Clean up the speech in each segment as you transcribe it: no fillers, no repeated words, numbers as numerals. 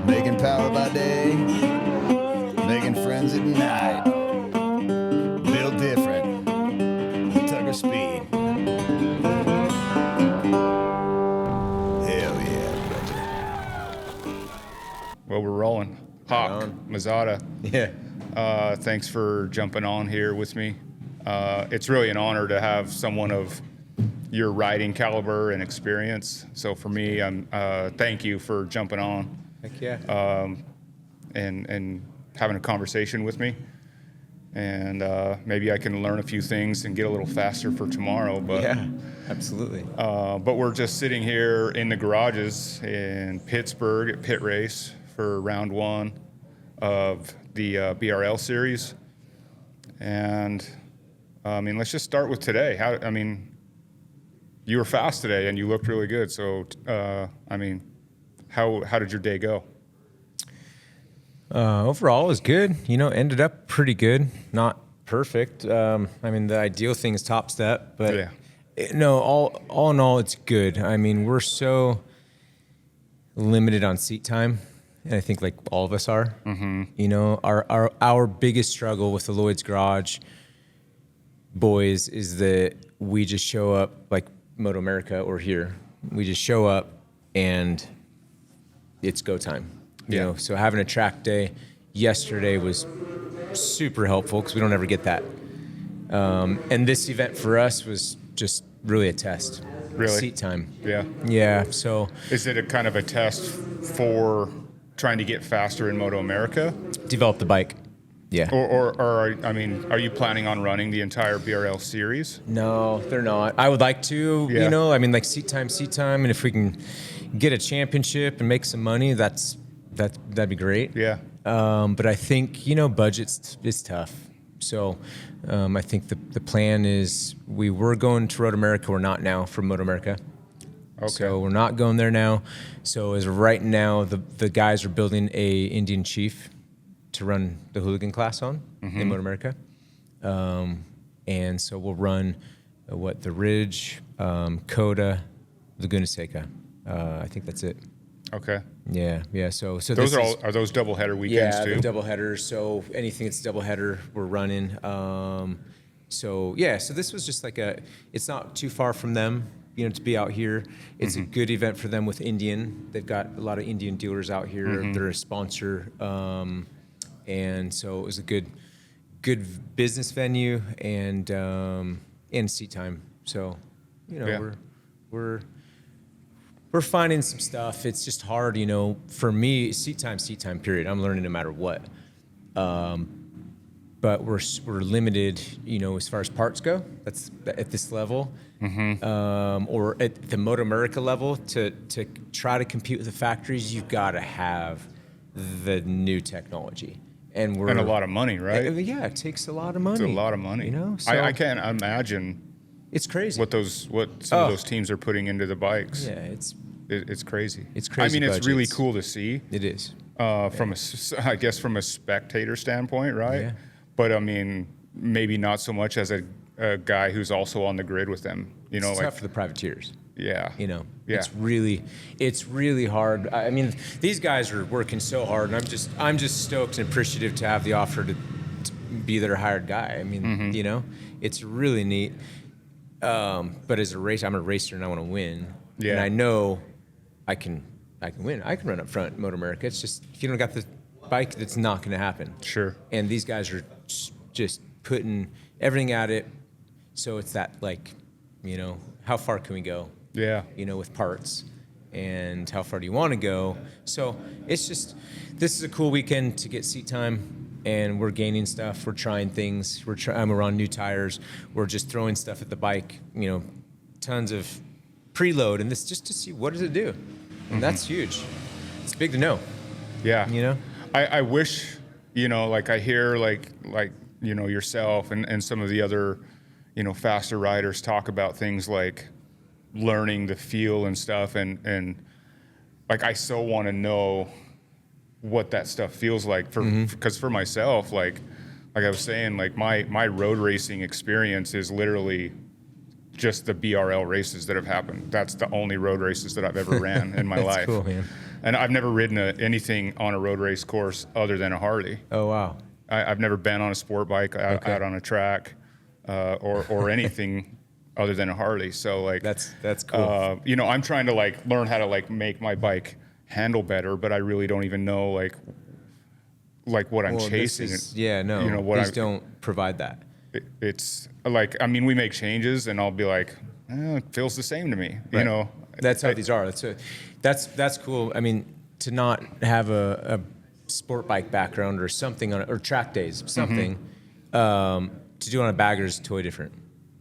Making power by day, making friends at night. Built different, Tucker Speed. Hell yeah, brother. Well, we're rolling. Hawk Mazzotta. Yeah. Thanks for jumping on here with me. It's really an honor to have someone of your riding caliber and experience. So for me, thank you for jumping on. Heck yeah. And having a conversation with me. And maybe I can learn a few things and get a little faster for tomorrow. But yeah, absolutely. But we're just sitting here in the garages in Pittsburgh at Pitt Race for round one of the BRL series. And let's just start with today. You were fast today and you looked really good. So, how did your day go? Overall, it was good. Ended up pretty good. Not perfect. The ideal thing is top step, but yeah. All in all, it's good. We're so limited on seat time, and I think like all of us are. Mm-hmm. Our biggest struggle with the Lloydz Garage boys is that we just show up like Moto America or here. We just show up and it's go time. So having a track day yesterday was super helpful because we don't ever get that. And this event for us was just really a test. Really? Seat time. Yeah. Yeah. So is it a kind of a test for trying to get faster in Moto America? Develop the bike. Yeah. Or are you planning on running the entire BRL series? No, they're not. I would like to, Yeah. seat time. And if we can get a championship and make some money, that'd be great. Yeah. But I think, budgets is tough. So I think the plan is we were going to Road America. We're not now for Moto America. Okay. So we're not going there now. So as of right now, the guys are building a Indian Chief to run the hooligan class on in Moto America. And so we'll run the Ridge, Coda, Laguna Seca. I think that's it. Okay. Yeah. So those are those doubleheader weekends too? Yeah, the doubleheaders. So anything that's doubleheader, we're running. So this was just like it's not too far from them, to be out here. It's a good event for them with Indian. They've got a lot of Indian dealers out here. They're a sponsor. And so it was a good business venue and seat time. So, we're finding some stuff. It's just hard, for me, seat time, period. I'm learning no matter what. But we're limited, as far as parts go. That's at this level. Or at the Moto America level, to try to compete with the factories, you've got to have the new technology. And a lot of money, right? Yeah, it takes a lot of money. It's a lot of money. So I can't imagine. It's crazy what some of those teams are putting into the bikes. Yeah, it's crazy. It's crazy. It's really cool to see. It is. From a spectator standpoint, right? Yeah. But maybe not so much as a guy who's also on the grid with them. It's tough for the privateers. Yeah. Yeah. It's really hard. These guys are working so hard, and I'm just stoked and appreciative to have the offer to be their hired guy. It's really neat. But as a racer, I'm a racer and I want to win. Yeah. And I know I can win. I can run up front in Moto America. It's just if you don't got the bike, that's not going to happen. Sure. And these guys are just putting everything at it. So it's that how far can we go? Yeah. With parts, and how far do you want to go? So it's just, this is a cool weekend to get seat time, and we're gaining stuff. We're trying things. We're on new tires. We're just throwing stuff at the bike. Tons of preload, and this just to see what does it do, and that's huge. It's big to know. Yeah. I wish, I hear yourself and some of the other, faster riders talk about things like learning the feel and stuff, and I so want to know what that stuff feels like because for myself, like I was saying, my road racing experience is literally just the BRL races that have happened. That's the only road races that I've ever ran in my life. Cool, man. And I've never ridden anything on a road race course other than a Harley. Oh, wow. I've never been on a sport bike out on a track or anything other than a Harley. So like that's cool. You know, I'm trying to like learn how to like make my bike handle better, but I really don't even know like what I'm chasing. You know, please don't provide that. It's like, I mean, we make changes and I'll be like, it feels the same to me, right. You know. That's how these are. That's cool. I mean, to not have a sport bike background or something or track days, something to do on a bagger is totally different.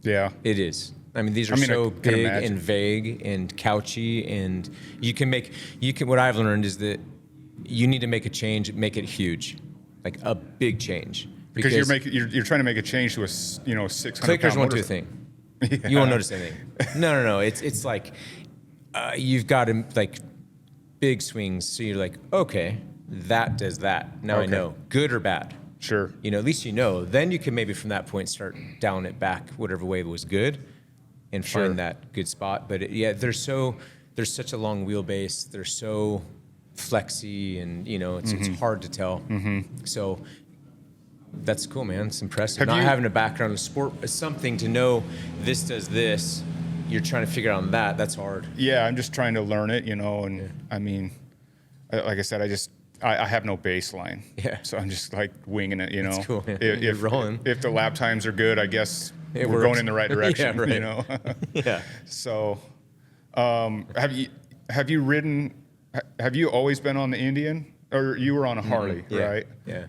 Yeah, it is. I mean, these are so big and vague and couchy, and you can. What I've learned is that you need to make a change, make it huge, like a big change. Because you're trying to make a change to a 600 clickers won't do a thing. Yeah. You won't notice anything. No. It's like you've got to like big swings. So you're like, okay, that does that. Now I know, good or bad. Sure. You know, at least you know. Then you can maybe from that point start dialing it back, whatever way was good, and find that good spot. But there's such a long wheelbase. They're so flexy, and you know, it's hard to tell. So. That's cool, man. It's impressive. Not having a background in sport, something to know this does this. You're trying to figure out on that. That's hard. Yeah, I'm just trying to learn it, you know. And I mean, like I said, I have no baseline. Yeah. So I'm just like winging it, you know. That's cool. If rolling. If the lap times are good, I guess we're going in the right direction. Yeah, right. You know. Yeah. So, have you ridden? Have you always been on the Indian, or you were on a Harley, right? Yeah.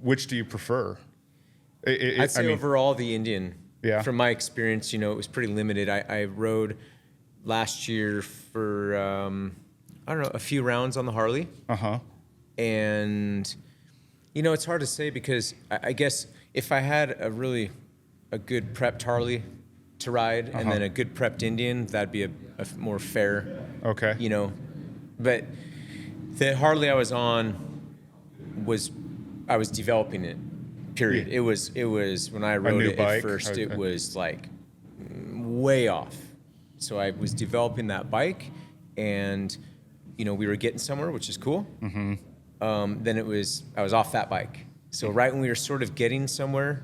Which do you prefer? I'd say overall the Indian. Yeah. From my experience, you know, it was pretty limited. I rode last year for I don't know, a few rounds on the Harley. And you know, it's hard to say because I guess if I had a good prepped Harley to ride and then a good prepped Indian, that'd be a more fair. Okay. You know, but the Harley I was on I was developing it, period. Yeah. It was when I rode it at first, okay. It was like way off. So I was developing that bike, and you know, we were getting somewhere, which is cool. Then I was off that bike. So right when we were sort of getting somewhere,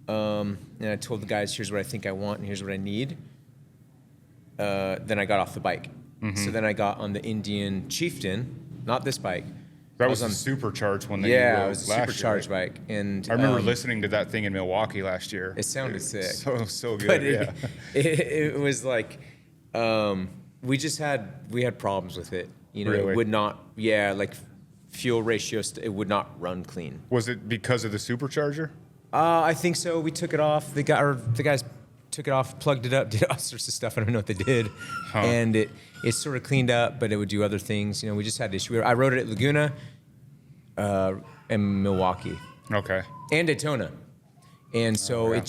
and I told the guys, here's what I think I want and here's what I need. Then I got off the bike. So then I got on the Indian Chieftain, not this bike. That was a supercharged one that you rode it was a supercharged bike. And I remember listening to that thing in Milwaukee last year. It sounded sick. So good, but yeah. It was like, we had problems with it. You know, Really? It would not, like fuel ratio, it would not run clean. Was it because of the supercharger? I think so. We took it off. The guys took it off, plugged it up, did all sorts of stuff. I don't know what they did. And it sort of cleaned up, but it would do other things. You know, we just had issue. I rode it at Laguna and Milwaukee. Okay. And Daytona. And so it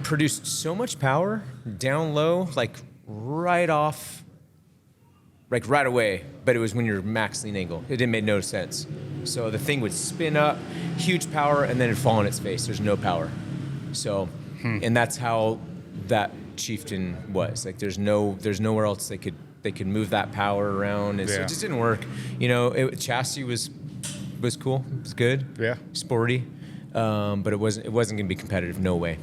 produced so much power down low, like right off, like right away, but it was when you're max lean angle. It didn't make no sense. So the thing would spin up, huge power, and then it'd fall on its face. There's no power. So, and that's how that Chieftain was. Like there's nowhere else they could move that power around. And so it just didn't work. You know, chassis was cool. It was good. Yeah. Sporty. But it wasn't going to be competitive. No way.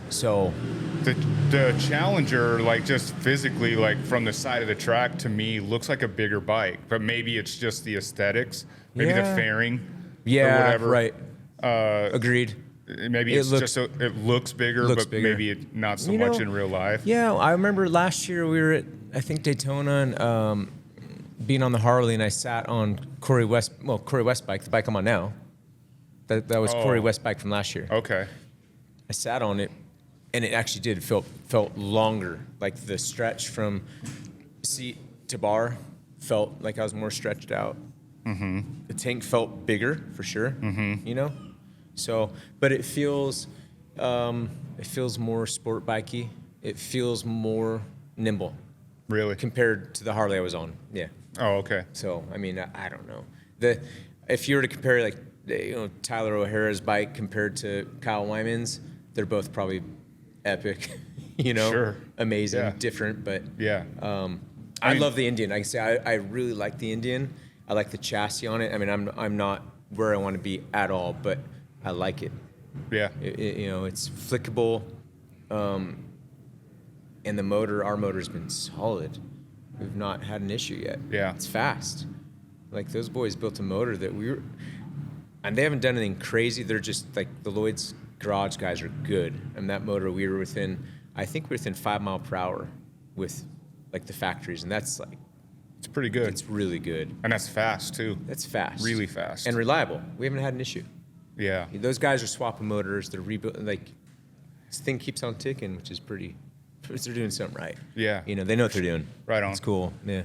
So the Challenger, like just physically, like from the side of the track, to me looks like a bigger bike. But maybe it's just the aesthetics, maybe the fairing, or whatever. Right. Agreed. Maybe it looks bigger, but maybe not so much in real life. Yeah, I remember last year we were at Daytona and being on the Harley, and I sat on Corey West bike, the bike I'm on now. That was Corey West bike from last year. Okay. I sat on it, and it actually felt longer. Like the stretch from seat to bar felt like I was more stretched out. The tank felt bigger for sure. You know, so but it feels more sport bikey. It feels more nimble. Really? Compared to the Harley I was on. Yeah. Oh, okay. So I mean, I don't know. If you were to compare like Tyler O'Hara's bike compared to Kyle Wyman's, they're both probably epic, you know, Sure. amazing, Yeah. different, but Yeah. I love the Indian. I can say I really like the Indian. I like the chassis on it. I mean, I'm not where I want to be at all, but I like it. Yeah. You know, it's flickable, and the motor, our motor's been solid. We've not had an issue yet. Yeah. It's fast. Like those boys built a motor that and they haven't done anything crazy. They're just like the Lloydz Garage guys are good. And that motor, we were I think within 5 mile per hour with like the factories. And that's like, It's pretty good. it's really good. And that's fast too. That's fast. Really fast. And reliable. We haven't had an issue. Yeah. Those guys are swapping motors. They're rebuilding. Like, this thing keeps on ticking, which is pretty. They're doing something right. Yeah. You know, they know what they're doing. Right on. It's cool. Yeah.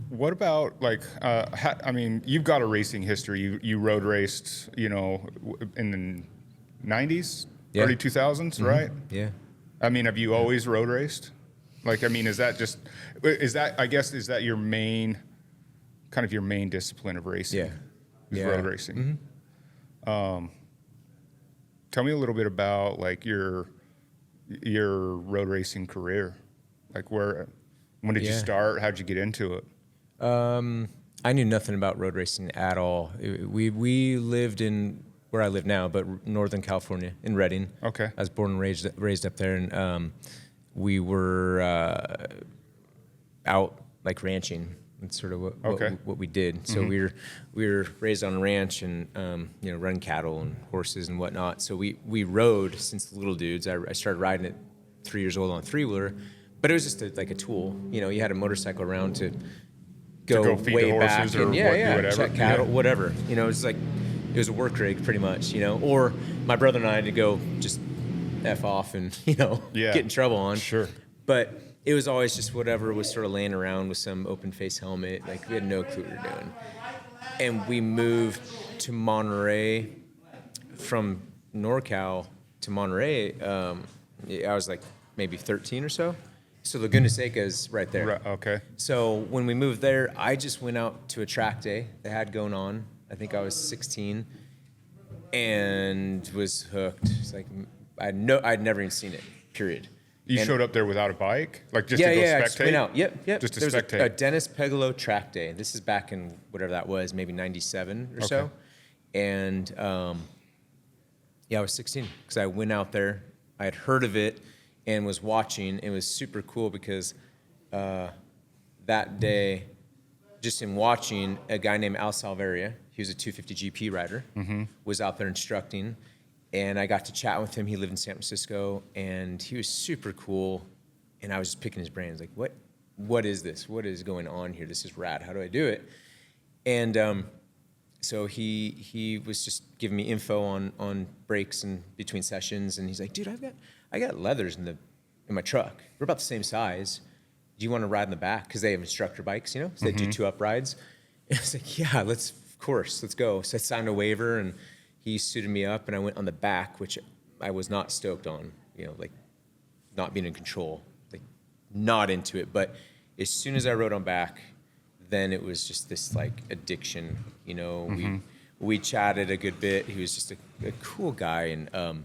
What about like? I mean, you've got a racing history. You road raced, you know, in the '90s, Yeah. early 2000s, right? Yeah. I mean, have you always road raced? Like, I mean, is that your main, kind of your main discipline of racing? Yeah. Is Yeah. road racing. Tell me a little bit about like your road racing career. Like, when did you Yeah. start? How'd you get into it? I knew nothing about road racing at all. We lived in where I live now, but Northern California, in Redding. Okay. I was born and raised up there, and we were out like ranching. That's sort of what we did. So we were raised on a ranch and you know, running cattle and horses and whatnot. So we rode since little dudes. I started riding at 3 years old on a 3-wheeler, but it was just like a tool. You know, you had a motorcycle around to go feed way the back horses or and whatever. check cattle, Yeah. whatever. You know, it was a work rig pretty much. You know, or my brother and I had to go just F off and, you know, Yeah. get in trouble on. Sure. But it was always just whatever was sort of laying around with some open face helmet. Like, we had no clue what we were doing. And we moved to Monterey from NorCal to Monterey. I was like maybe 13 or so. So Laguna Seca is right there. Right, okay. So when we moved there, I just went out to a track day they had going on. I think I was 16 and was hooked. It's like, I'd never even seen it, period. You And- showed up there without a bike, like just yeah, to go I spectate. just went out. Yep. Just to there was spectate. a Dennis Pegalo track day. This is back in whatever that was, maybe 97 or so. Okay. And yeah, I was 16 because I went out there. I had heard of it and was watching. It was super cool because that day, just in watching, a guy named Al Salveria, he was a 250 GP rider, was out there instructing. And I got to chat with him. He lived in San Francisco, and he was super cool. And I was just picking his brains, like, what is this? What is going on here? This is rad. How do I do it? And so he was just giving me info on breaks and between sessions. And he's like, dude, I got leathers in my truck. We're about the same size. Do you want to ride in the back? Because they have instructor bikes, you know, so they do 2-up rides. And I was like, yeah, of course, let's go. So I signed a waiver, and he suited me up, and I went on the back, which I was not stoked on, you know, like not being in control, like not into it. But as soon as I rode on back, then it was just this like addiction, you know. We chatted a good bit. He was just a cool guy, and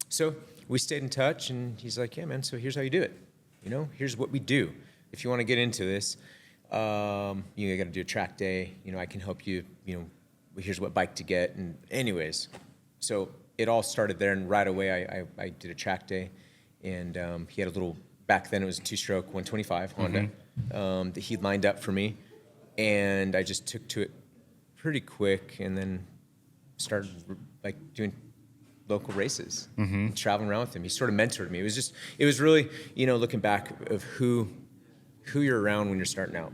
so we stayed in touch. And he's like, yeah, man. So here's how you do it. You know, here's what we do. If you want to get into this, you got to do a track day. You know, I can help you. You know, here's what bike to get. And anyways, so it all started there. And right away, I did a track day, and he had a little. Back then, it was a 2-stroke 125 Honda that he lined up for me. And I just took to it pretty quick, and then started like doing local races, traveling around with him. He sort of mentored me. It was really, you know, looking back of who you're around when you're starting out.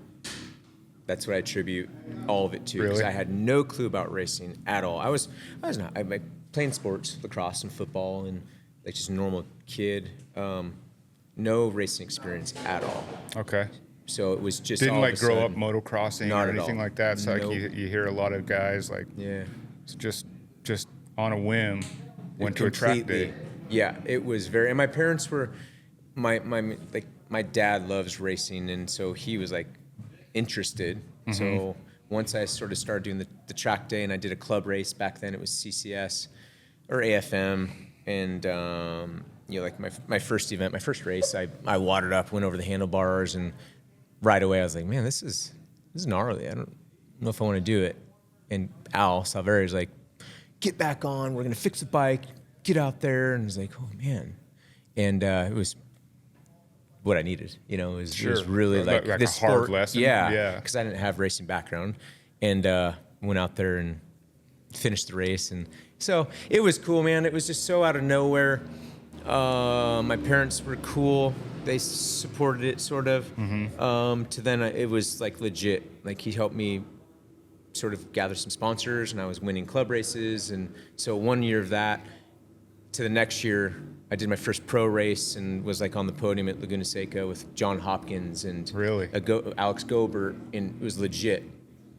That's what I attribute all of it to, because Really? I had no clue about racing at all. I playing sports, lacrosse and football, and like just a normal kid. No racing experience at all. Okay. So it was just Didn't all like of a grow up sudden- motocrossing Not or at anything all. like that. So Nope. like you hear a lot of guys like Yeah. just on a whim went to a track day. Yeah, it was very. And my parents were, my dad loves racing, and so he was like interested. So once I sort of started doing the track day, and I did a club race back then, it was CCS. or AFM, and like my first event, my first race, I watered up, went over the handlebars, and right away I was like, man, this is gnarly. I don't know if I want to do it. And Al Salveri's like, get back on. We're gonna fix the bike. Get out there. And I was like, oh man. And it was what I needed. It was really like this a hard sport. lesson. Yeah. Because I didn't have racing background, and went out there and finished the race. And so it was cool, man. It was just so out of nowhere. My parents were cool. They supported it sort of. To then it was like legit. Like he helped me sort of gather some sponsors, and I was winning club races. And so 1 year of that to the next year, I did my first pro race and was like on the podium at Laguna Seca with John Hopkins and really Alex Gobert, and it was legit.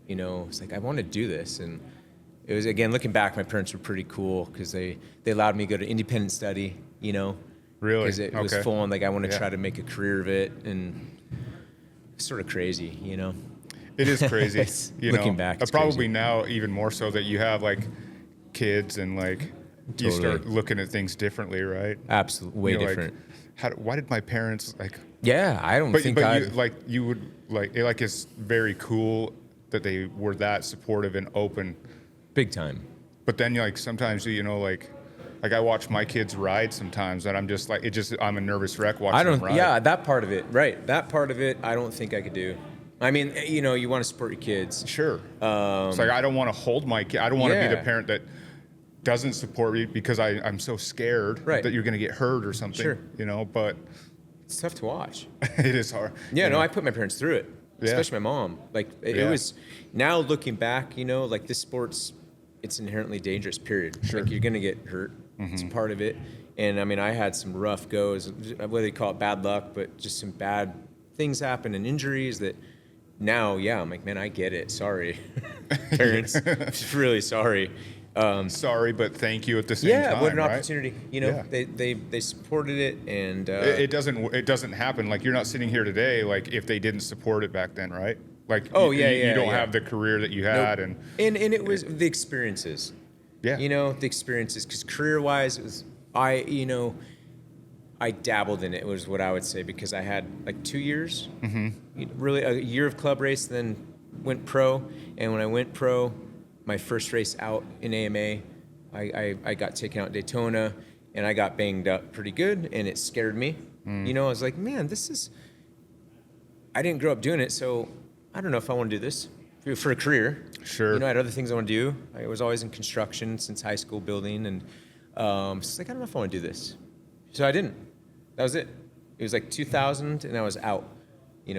It's like I want to do this, and it was, again, looking back, my parents were pretty cool because they allowed me to go to independent study. Really, because it was full on. Like I want to try to make a career of it, and it's sort of crazy. It is crazy. Looking back, it's probably crazy. now even more so that you have like kids and like you start looking at things differently, right? Absolutely, way different. Like, why did my parents like? Yeah, I don't think. But you would like it. Like it's very cool that they were that supportive and open. Big time. But then like sometimes like I watch my kids ride sometimes, and I'm just like I'm a nervous wreck watching them ride. Yeah, that part of it, right? That part of it, I don't think I could do. I mean, you want to support your kids. Sure. It's like I don't want to hold my kid. I don't want to be the parent that doesn't support me because I'm so scared that you're going to get hurt or something. Sure. But it's tough to watch. It is hard. Yeah, no, I put my parents through it, especially my mom. Like it was. Now looking back, like this sport's, it's inherently dangerous. Period. Sure. Like you're going to get hurt. It's part of it. And I mean, I had some rough goes. Whether they call it bad luck, but just some bad things happen and injuries that. Now, I'm like, man, I get it. Sorry, parents. Really sorry. Sorry, but thank you at the same time. Yeah, what an right? opportunity. They supported it, and it doesn't happen. Like you're not sitting here today. Like if they didn't support it back then, right? Like you don't have the career that you had, and it was the experiences. Yeah. The experiences, because career-wise, it was I dabbled in it, was what I would say, because I had like 2 years, really a year of club race, then went pro. And when I went pro, my first race out in AMA, I got taken out at Daytona, and I got banged up pretty good, and it scared me. I was like, man, I didn't grow up doing it, so I don't know if I want to do this for a career. Sure. I had other things I want to do. I was always in construction since high school, building, and it's like, I don't know if I want to do this. So I didn't. That was it. It was like 2000, and I was out,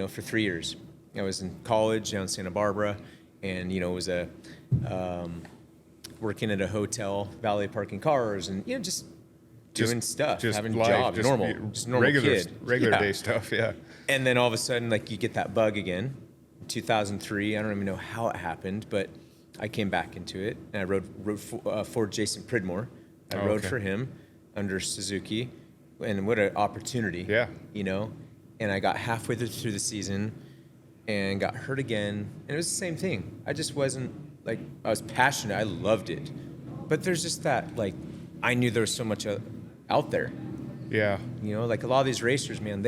for 3 years. I was in college down in Santa Barbara, and, was working at a hotel, valet parking cars, and, just doing stuff, having a job, just normal regular day stuff, yeah. And then all of a sudden, like, you get that bug again. In 2003, I don't even know how it happened, but I came back into it, and I rode for Jason Pridmore. I rode for him under Suzuki. And what an opportunity, And I got halfway through the season and got hurt again. And it was the same thing. I just wasn't, like, I was passionate. I loved it. But there's just that, like, I knew there was so much out there. Yeah. Like a lot of these racers, man,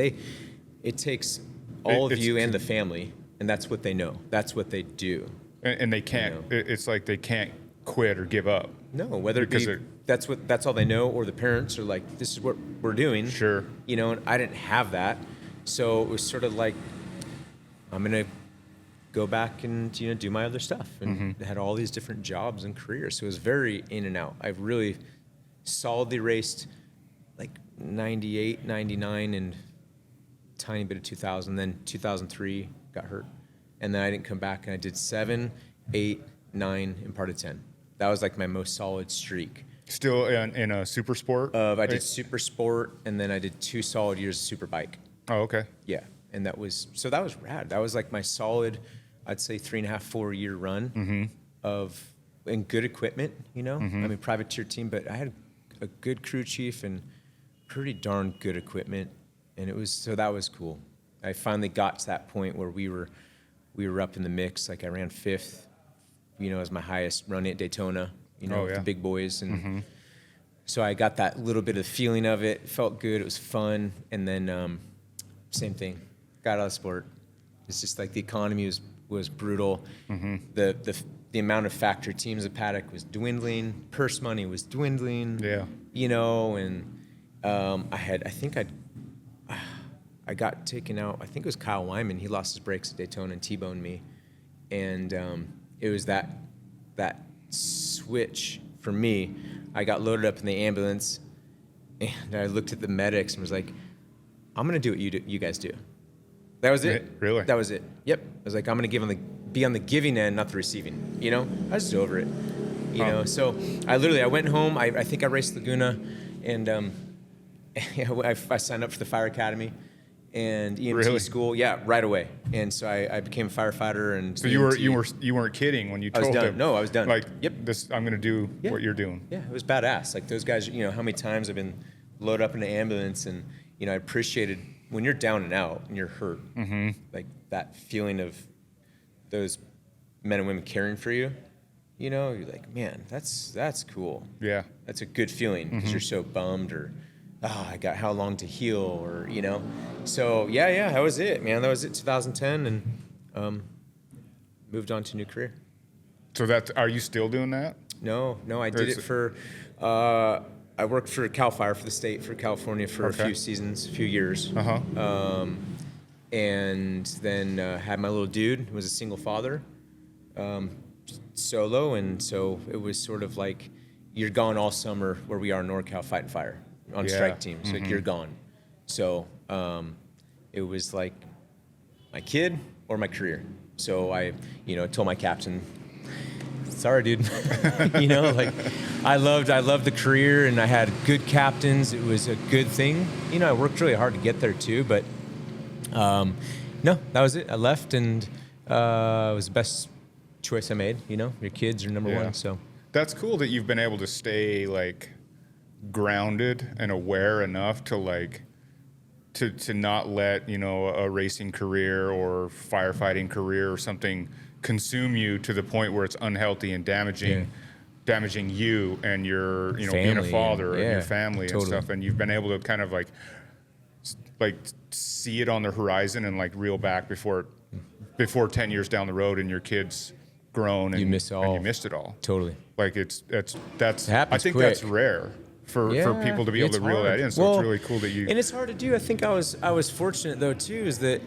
it takes all of you and the family, and that's what they know. That's what they do. And they can't, it's like they can't quit or give up. No, whether it be that's all they know, or the parents are like, this is what we're doing. Sure. And I didn't have that. So it was sort of like, I'm going to go back and, do my other stuff. And had all these different jobs and careers. So it was very in and out. I've really solidly raced like 98, 99, and tiny bit of 2000. Then 2003 got hurt. And then I didn't come back, and I did 7, 8, 9, and part of 10. That was like my most solid streak. Still in a super sport? I did super sport, and then I did 2 solid years of super bike. Oh, okay. Yeah, and that was rad. That was like my solid, I'd say 3.5, 4 year run in good equipment. I mean, privateer team, but I had a good crew chief and pretty darn good equipment, and that was cool. I finally got to that point where we were up in the mix. Like I ran 5th. As my highest run at Daytona, with the big boys, and So I got that little bit of feeling of it. It felt good. It was fun. And then same thing. Got out of the sport. It's just like the economy was brutal. The amount of factory teams at Paddock was dwindling. Purse money was dwindling. Yeah. You know, and I got taken out. I think it was Kyle Wyman. He lost his brakes at Daytona and T-boned me. And it was that switch for me. I got loaded up in the ambulance, and I looked at the medics and was like, I'm going to do what you guys do. That was it. Really? That was it. Yep. I was like, I'm going to be on the giving end, not the receiving. You know? I was just over it. You know? So I went home. I think I raced Laguna, and I signed up for the Fire Academy and EMT school. Yeah, right away. And so I became a firefighter. And so EMT. you weren't kidding when you told them. No, I was done. Like, yep. I'm going to do what you're doing. Yeah, it was badass. Like those guys, you know, how many times I've been loaded up in an ambulance, and you know, I appreciated when you're down and out and you're hurt, like that feeling of those men and women caring for you. You know, you're like, man, that's cool. Yeah, that's a good feeling because you're so bummed, or I got how long to heal, or you know. So yeah, that was it, man. That was it. 2010, and moved on to a new career. So are you still doing that? No, I did it for. I worked for Cal Fire for the state for California for a few years. And then had my little dude, who was a single father, solo, and so it was sort of like you're gone all summer where we are in NorCal fighting fire on strike teams. Like you're gone. So it was like my kid or my career. So I, told my captain, sorry, dude. Like I loved the career, and I had good captains. It was a good thing. I worked really hard to get there too, but no, that was it. I left, and it was the best choice I made. Your kids are number one. So that's cool that you've been able to stay like grounded and aware enough to to not let a racing career or firefighting career or something consume you to the point where it's unhealthy and damaging you and your being a father and your family and stuff. And you've been able to kind of like see it on the horizon and like reel back before 10 years down the road and your kid's grown and you missed it all. Totally. Like that's I think quick. that's rare for people to be able to reel that in. So it's really cool that you. And it's hard to do. I think I was fortunate though too, is that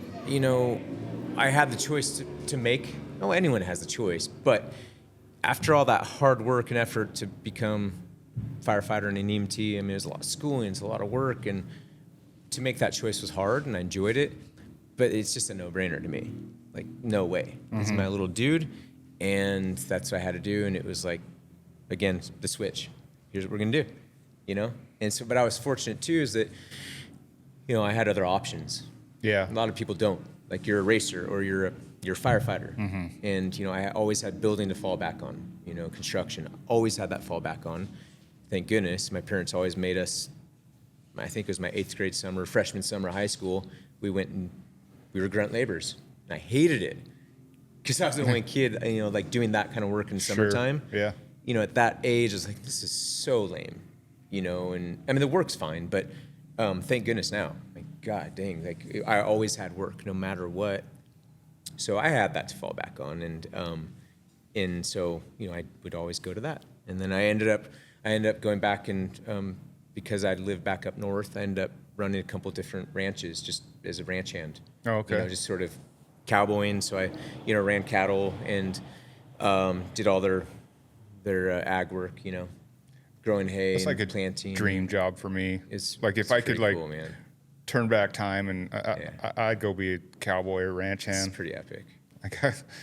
I had the choice to make. Oh, anyone has the choice, but after all that hard work and effort to become a firefighter and an EMT, I mean, there's a lot of schooling, it's a lot of work, and to make that choice was hard, and I enjoyed it, but it's just a no-brainer to me. Like, no way. This is my little dude, and that's what I had to do, and it was like, again, the switch. Here's what we're gonna do, And so, but I was fortunate too, is that, I had other options. Yeah. A lot of people don't. Like, you're a racer or you're a firefighter. And, I always had building to fall back on, construction. Always had that fall back on. Thank goodness. My parents always made us, I think it was my 8th grade summer, freshman summer of high school, we were grunt laborers. And I hated it because I was the only kid, like doing that kind of work in summertime. Yeah. At that age, I was like, this is so lame, and I mean, the work's fine, but thank goodness now. Like, God dang, like I always had work no matter what. So I had that to fall back on, and so I would always go to that. And then I ended up going back, and because I lived back up north, I ended up running a couple different ranches just as a ranch hand. Oh, okay. Just sort of cowboying. So I ran cattle and did all their ag work. Growing hay. It's like a planting. Dream job for me. It's like if I could cool, man. turn back time and I'd go be a cowboy or ranch hand. It's pretty epic.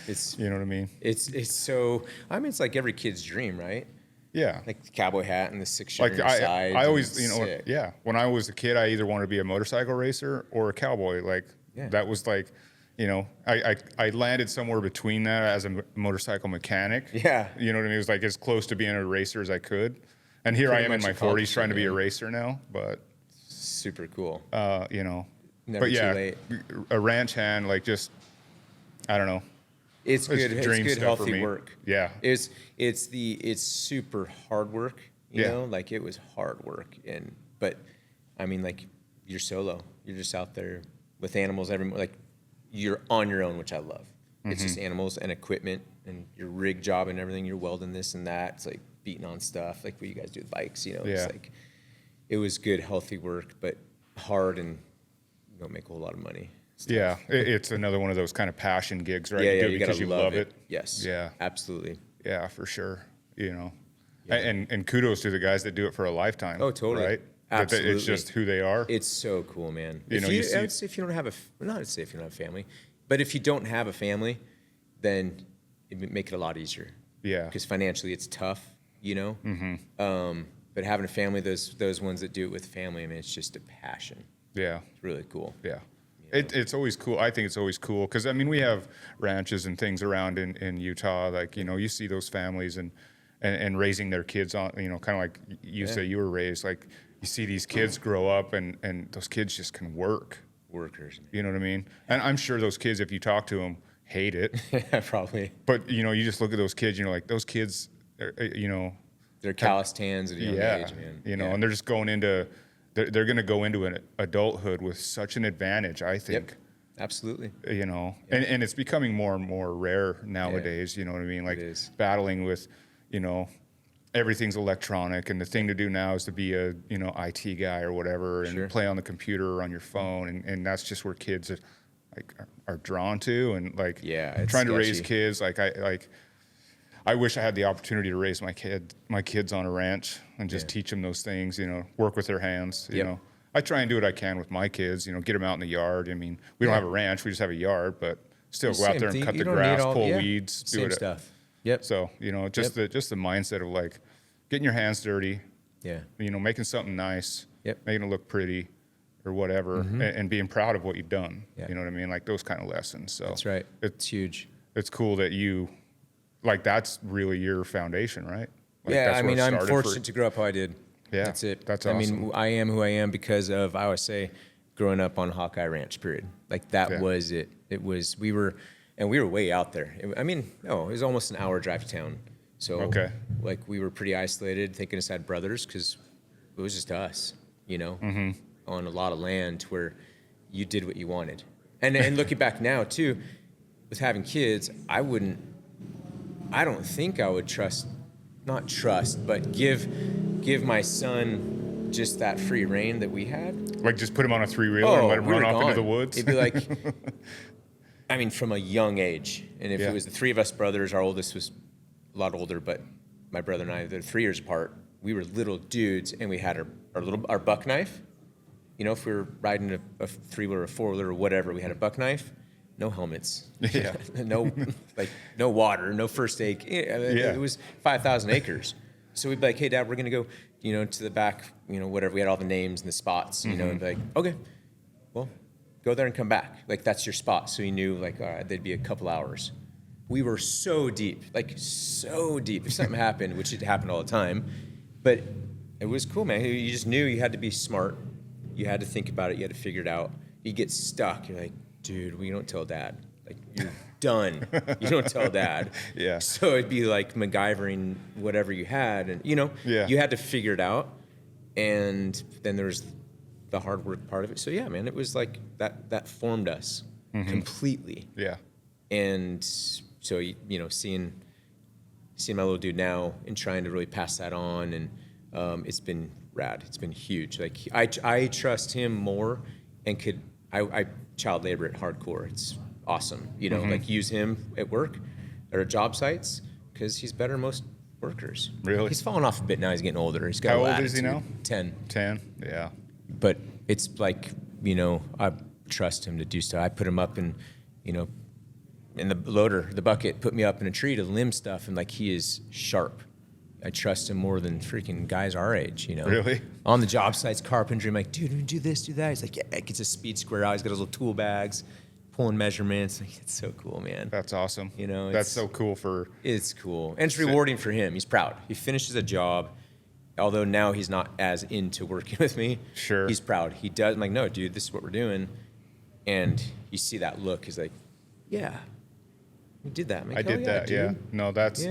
It's you know what I mean. It's so it's like every kid's dream, right? Yeah. Like the cowboy hat and the 6-shooter like sides. I always sick. when I was a kid I either wanted to be a motorcycle racer or a cowboy. That was like. I landed somewhere between that as a motorcycle mechanic. Yeah. You know what I mean? It was like as close to being a racer as I could. And here I am in my 40s trying to be a racer now, but super cool. Never but yeah, too late. A ranch hand, I don't know. It's good. It's good, healthy work. Yeah. It's super hard work, you know, like it was hard work. But I mean, like you're solo, you're just out there with animals like you're on your own, which I love. It's just animals and equipment and your rig job and everything. You're welding this and that. It's like beating on stuff, like what you guys do with bikes, you know. It's like, it was good, healthy work, but hard, and you don't make a whole lot of money. Stuff. Yeah, it's another one of those kind of passion gigs, right? Yeah, You do you it because gotta you love it. Yes. Yeah. Absolutely. Yeah, for sure. You know, Yeah. and kudos to the guys that do it for a lifetime. Oh, totally. Right? Absolutely. It's just who they are. It's so cool, man. You know, I would say if you don't have not to say if you don't have a family, but if you don't have a family, then it would make it a lot easier. Yeah. Because financially it's tough, you know? But having a family, those ones that do it with family, I mean, it's just a passion. Yeah. It's really cool. Yeah. It's always cool. I think it's always cool because, I mean, we have ranches and things around in Utah. Like, you know, you see those families and raising their kids on, you know, kind of like you say you were raised. Like, you see these kids grow up and those kids just can work. Workers. You know what I mean? And I'm sure those kids, if you talk to them, hate it. Probably. But, you know, you just look at those kids, you know, like those kids, you know. They're calloused hands at a young age, man. You know, and they're just going into, they're going to go into an adulthood with such an advantage, I think. Yep. Absolutely. You know, and it's becoming more and more rare nowadays, you know what I mean? Like battling with, you know, everything's electronic, and the thing to do now is to be a, you know, IT guy or whatever and play on the computer or on your phone. And that's just where kids are drawn to. And like trying to raise kids, I wish I had the opportunity to raise my kids on a ranch and just teach them those things, you know, work with their hands, you know. I try and do what I can with my kids, you know, get them out in the yard. I mean, we don't have a ranch, we just have a yard, but still go out there and cut the grass, pull weeds, do it. Stuff. Yep. So, you know, just the mindset of like getting your hands dirty, you know, making something nice, making it look pretty or whatever, and being proud of what you've done. You know what I mean? Like those kind of lessons. So that's right. It's huge. It's cool that you, like, that's really your foundation, right? Like, I mean, I'm fortunate to grow up how I did. Yeah, that's it. That's awesome. I mean, I am who I am because of, I always say, growing up on Hawkeye Ranch, period. Like, that was it. It was, we were way out there. It was almost an hour drive to town. So, like, we were pretty isolated, thinking us had brothers, because it was just us, you know, on a lot of land where you did what you wanted. And looking back now, too, with having kids, I don't think I would not trust, but give my son just that free reign that we had. Like just put him on a three-wheeler and let him run off into the woods? It'd be like, I mean, from a young age. And if it was the three of us brothers, our oldest was a lot older, but my brother and I, they're 3 years apart. We were little dudes, and we had our buck knife. You know, if we were riding a three-wheeler, a four-wheeler, or whatever, we had a buck knife. No helmets. No water, no first aid. It was 5,000 acres. So we'd be like, hey, Dad, we're going to go, you know, to the back, you know, whatever. We had all the names and the spots, you know, and be like, okay, well, go there and come back. Like, that's your spot. So he knew, like, all right, they'd be a couple hours. We were so deep, like, so deep. If something happened, which it happened all the time, but it was cool, man. You just knew you had to be smart. You had to think about it. You had to figure it out. You get stuck. You're like, dude, we don't tell Dad. Like, you're done. You don't tell Dad. So it'd be like MacGyvering whatever you had, and you know, you had to figure it out. And then there's the hard work part of it. So yeah, man, it was like that formed us completely. And so you know, seeing my little dude now and trying to really pass that on, and it's been rad. It's been huge. Like I trust him more, and I child labor at hardcore. It's awesome. You know, like use him at work or at job sites because he's better than most workers. Really? He's fallen off a bit now. He's getting older. He's got How a old is he now? 10. 10, yeah. But it's like, you know, I trust him to do stuff. I put him up in, you know, in the loader, the bucket, put me up in a tree to limb stuff, and like he is sharp. I trust him more than freaking guys our age, you know. Really? On the job sites, carpentry, I'm like, dude, do this, do that. He's like, yeah, gets a speed square out. He's got his little tool bags, pulling measurements. Like, it's so cool, man. That's awesome. You know, that's so cool it's cool. And it's rewarding for him. He's proud. He finishes a job, although now he's not as into working with me. Sure. He's proud. He does. I'm like, no, dude, this is what we're doing. And you see that look. He's like, yeah. You did that. I did that, yeah. No, that's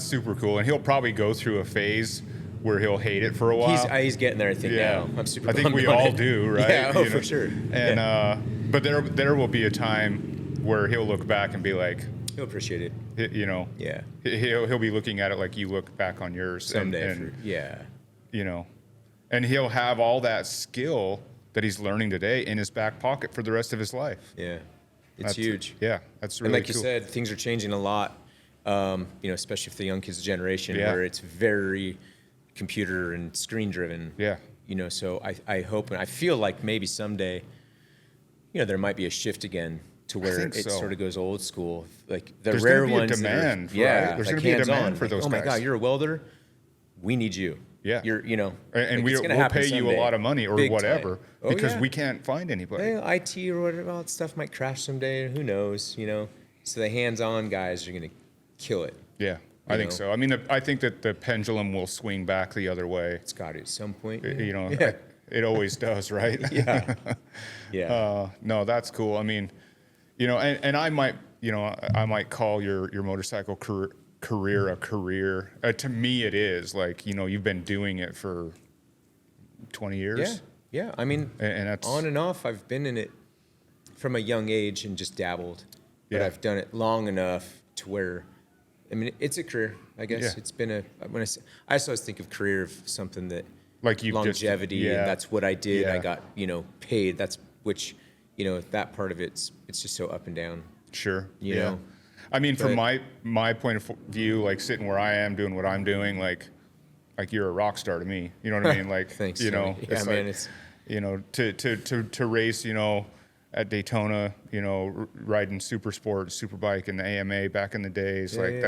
super cool. And he'll probably go through a phase where he'll hate it for a while. He's getting there, I think. Yeah. Now I'm super. I think bummed we on all it. do, right? Yeah, oh, for sure. And but there will be a time where he'll look back and be like, He'll appreciate it. you know, Yeah. he'll be looking at it like you look back on yours Someday. and Yeah. you know, and he'll have all that skill that he's learning today in his back pocket for the rest of his life. Yeah. It's That's huge. Yeah, that's really And like cool. you said, things are changing a lot. You know, especially for the young kids generation, Yeah. where it's very computer and screen driven. Yeah. You know, so I hope and I feel like maybe someday, you know, there might be a shift again to where think it so. sort of goes old school. Like the There's rare gonna be a ones. demand, that are, yeah. right? There's like gonna be a demand hands-on. for those Oh my guys. God, you're a welder. We need you. Yeah. You're, you know, And like, it's we'll gonna happen pay you a someday. lot of money or Big whatever time. Oh, because yeah. we can't find anybody. Well, IT or whatever, all that stuff might crash someday. Who knows, you know? So the hands-on guys are going to kill it. Yeah, I think know? so. I mean, I think that the pendulum will swing back the other way. It's got to at some point. You know, Yeah. it always does, right? Yeah. Yeah. No, that's cool. I mean, you know, and I might, you know, I might call your motorcycle career a career. To me, it is. Like, you know, you've been doing it for 20 years. Yeah. I mean, And that's on and off, I've been in it from a young age and just dabbled. But Yeah. I've done it long enough to where, I mean, it's a career, I guess. Yeah. It's been I just always think of career of something that like you longevity, just, yeah. and that's what I did. Yeah. I got, you know, paid. That's which, you know, that part of it's just so up and down. Sure. You yeah. know? I mean, from But- my point of view, like sitting where I am, doing what I'm doing, like you're a rock star to me. You know what I mean? Like, Thanks, you know, Tony. Yeah, man, it's- you know, to race, you know, at Daytona, you know, riding super sport, super bike in the AMA back in the days, like yeah.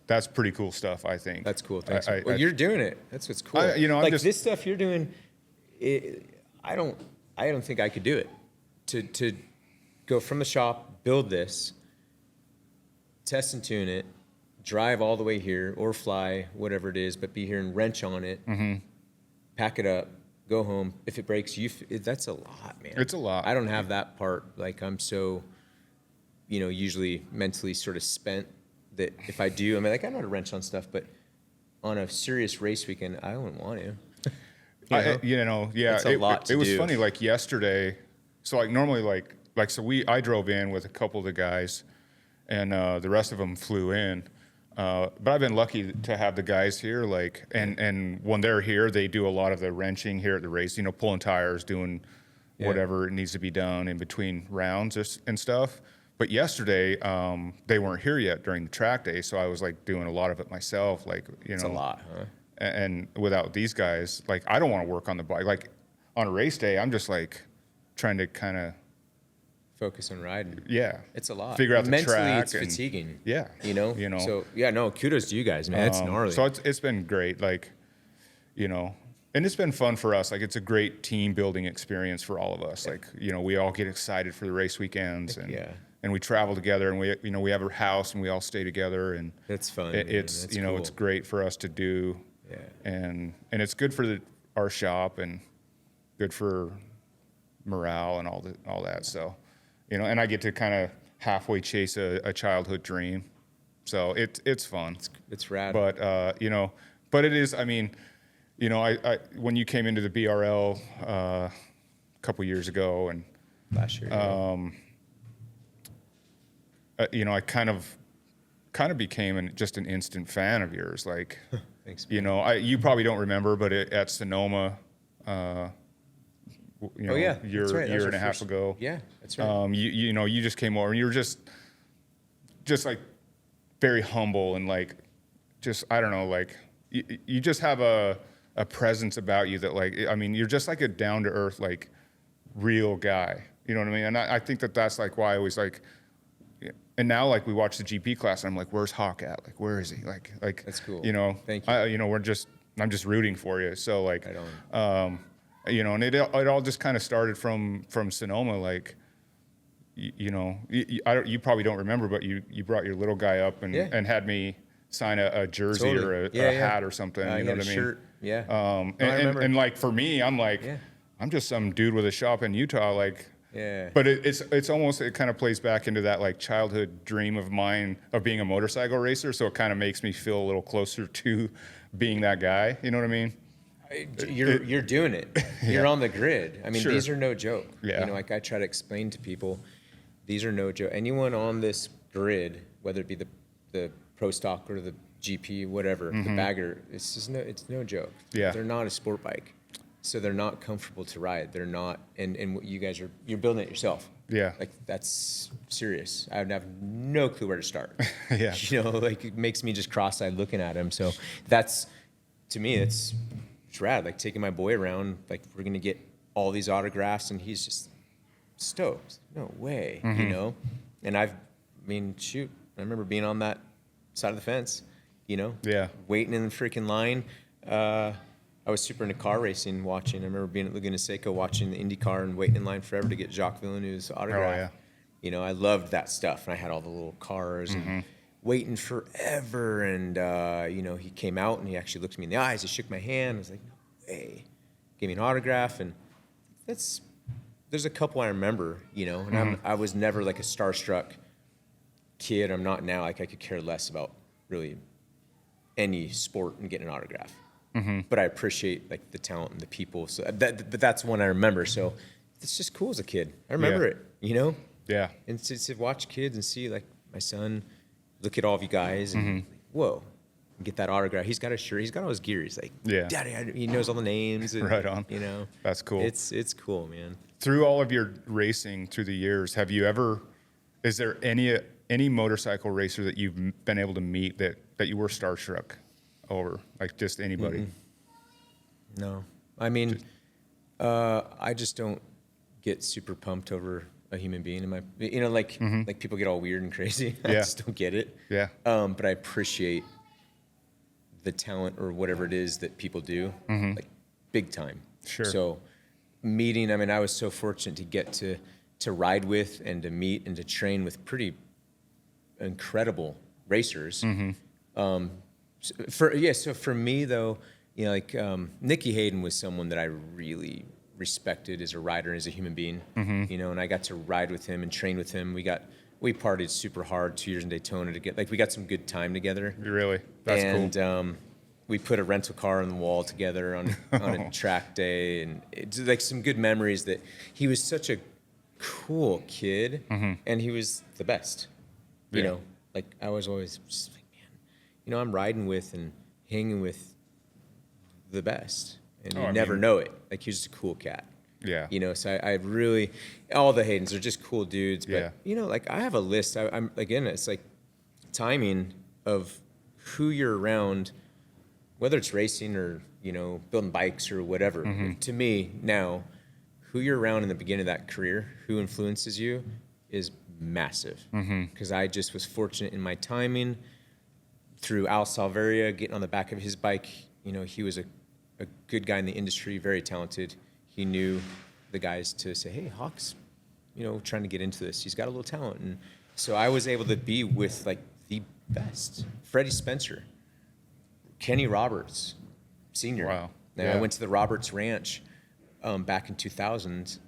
that's pretty cool stuff. I think That's cool. Thanks. I- well, I- you're doing it. That's what's cool. you know, I'm like just- this stuff you're doing. I don't think I could do it. To go from the shop, build this, test and tune it, drive all the way here or fly, whatever it is, but be here and wrench on it, pack it up, go home. If it breaks, that's a lot, man. It's a lot. I don't have that part. Like I'm so, you know, usually mentally sort of spent that if I do, I mean, like I know how to wrench on stuff, but on a serious race weekend, I wouldn't want to. You know, yeah, It's a lot to it was do. funny. Like yesterday, so like normally, like so I drove in with a couple of the guys, and the rest of them flew in. But I've been lucky to have the guys here, like, and when they're here, they do a lot of the wrenching here at the race. You know, pulling tires, doing whatever needs to be done in between rounds and stuff. But yesterday, they weren't here yet during the track day, so I was like doing a lot of it myself. Like, you It's know, a lot, huh? and without these guys, like I don't want to work on the bike. Like on a race day, I'm just like trying to kind of Focus on riding. it's a lot. Figure out the Mentally, track. it's and- fatiguing. Yeah, You know. So yeah, no. Kudos to you guys, man. It's gnarly. So it's been great. Like, you know, and it's been fun for us. Like it's a great team building experience for all of us. Like, you know, we all get excited for the race weekends and yeah. and we travel together and we have a house and we all stay together and That's fun. It, man. it's That's you know cool. it's great for us to do. Yeah. And it's good for our shop and good for morale and all that. So, you know, and I get to kind of halfway chase a childhood dream. So it's fun. It's rad. But you know, but it is. I mean, you know, I when you came into the BRL a couple years ago, and last year. you know, I kind of became just an instant fan of yours. Like, Thanks. you know, you probably don't remember, but at Sonoma, you know, Oh, yeah. year That's right. That was and a our half first- ago. Yeah, that's right. You know, you just came over and you were just like very humble and like, just, I don't know, like you just have a presence about you that like, I mean, you're just like a down to earth, like real guy, you know what I mean? And I think that's like why I always like, and now like we watch the GP class and I'm like, where's Hawk at? Like, where is he? Like, That's cool. You know, Thank you. You know, I'm just rooting for you. So like, Right on. you know, and it all just kind of started from Sonoma. Like, you know, you probably don't remember, but you brought your little guy up and Yeah. and had me sign a jersey Totally. or a Yeah, hat or something. You know got what a I mean? shirt. Yeah. And, I remember. and like for me, I'm like, Yeah. I'm just some dude with a shop in Utah. Like, Yeah. but it's almost, it kind of plays back into that like childhood dream of mine of being a motorcycle racer. So it kind of makes me feel a little closer to being that guy. You know what I mean? You're doing it. You're on the grid. I mean, Sure. these are no joke. Yeah. You know, like I try to explain to people, these are no joke. Anyone on this grid, whether it be the pro stock or the GP, whatever, the bagger, it's no joke. Yeah. They're not a sport bike, so they're not comfortable to ride. They're not, and what you guys you're building it yourself. Yeah. Like that's serious. I would have no clue where to start. Yeah. You know, like it makes me just cross-eyed looking at him. So that's, to me, it's rad. Like taking my boy around, like we're gonna get all these autographs, and he's just stoked. No way, you know. And I remember being on that side of the fence, you know. Yeah. Waiting in the freaking line. I was super into car racing, watching. I remember being at Laguna Seca watching the IndyCar and waiting in line forever to get Jacques Villeneuve's autograph. Oh, yeah. You know, I loved that stuff, and I had all the little cars and waiting forever. And you know, he came out and he actually looked me in the eyes. He shook my hand. I was like, no way. Gave me an autograph, and there's a couple I remember. You know, and I was never like a starstruck kid. I'm not now. Like I could care less about really any sport and getting an autograph. But I appreciate like the talent and the people. So but that's one I remember. So it's just cool as a kid. I remember it, you know? Yeah. And to watch kids and see like my son look at all of you guys and whoa, and get that autograph. He's got a shirt. He's got all his gear. He's like, Yeah. Daddy, he knows all the names. And, Right on. You know? That's cool. It's cool, man. Through all of your racing through the years, is there any motorcycle racer that you've been able to meet that you were starstruck over, like just anybody? No, I mean, I just don't get super pumped over a human being in my, you know, like people get all weird and crazy. I Yeah. just don't get it. Yeah. But I appreciate the talent or whatever it is that people do, like big time. Sure. So meeting, I mean, I was so fortunate to get to ride with and to meet and to train with pretty incredible racers. So for me though, you know, like Nicky Hayden was someone that I really respected as a rider and as a human being. You know, and I got to ride with him and train with him. We partied super hard 2 years in Daytona to get, like, we got some good time together. Really? That's cool. And we put a rental car on the wall together on a track day, and it's like some good memories. That he was such a cool kid, and he was the best. You know, like I was always just like, man, you know, I'm riding with and hanging with the best, and you never know it. Like he was just a cool cat. Yeah. You know, so I really, all the Haydens are just cool dudes. But Yeah. you know, like I have a list. I'm again, it's like timing of who you're around, whether it's racing or, you know, building bikes or whatever. To me now, who you're around in the beginning of that career, who influences you, is massive. Because I just was fortunate in my timing through Al Salveria, getting on the back of his bike. You know, he was a good guy in the industry, very talented. He knew the guys to say, hey, Hawk's, you know, trying to get into this. He's got a little talent. And so I was able to be with like the best. Freddie Spencer, Kenny Roberts, Sr. Wow. Now, I went to the Roberts Ranch back in 2000.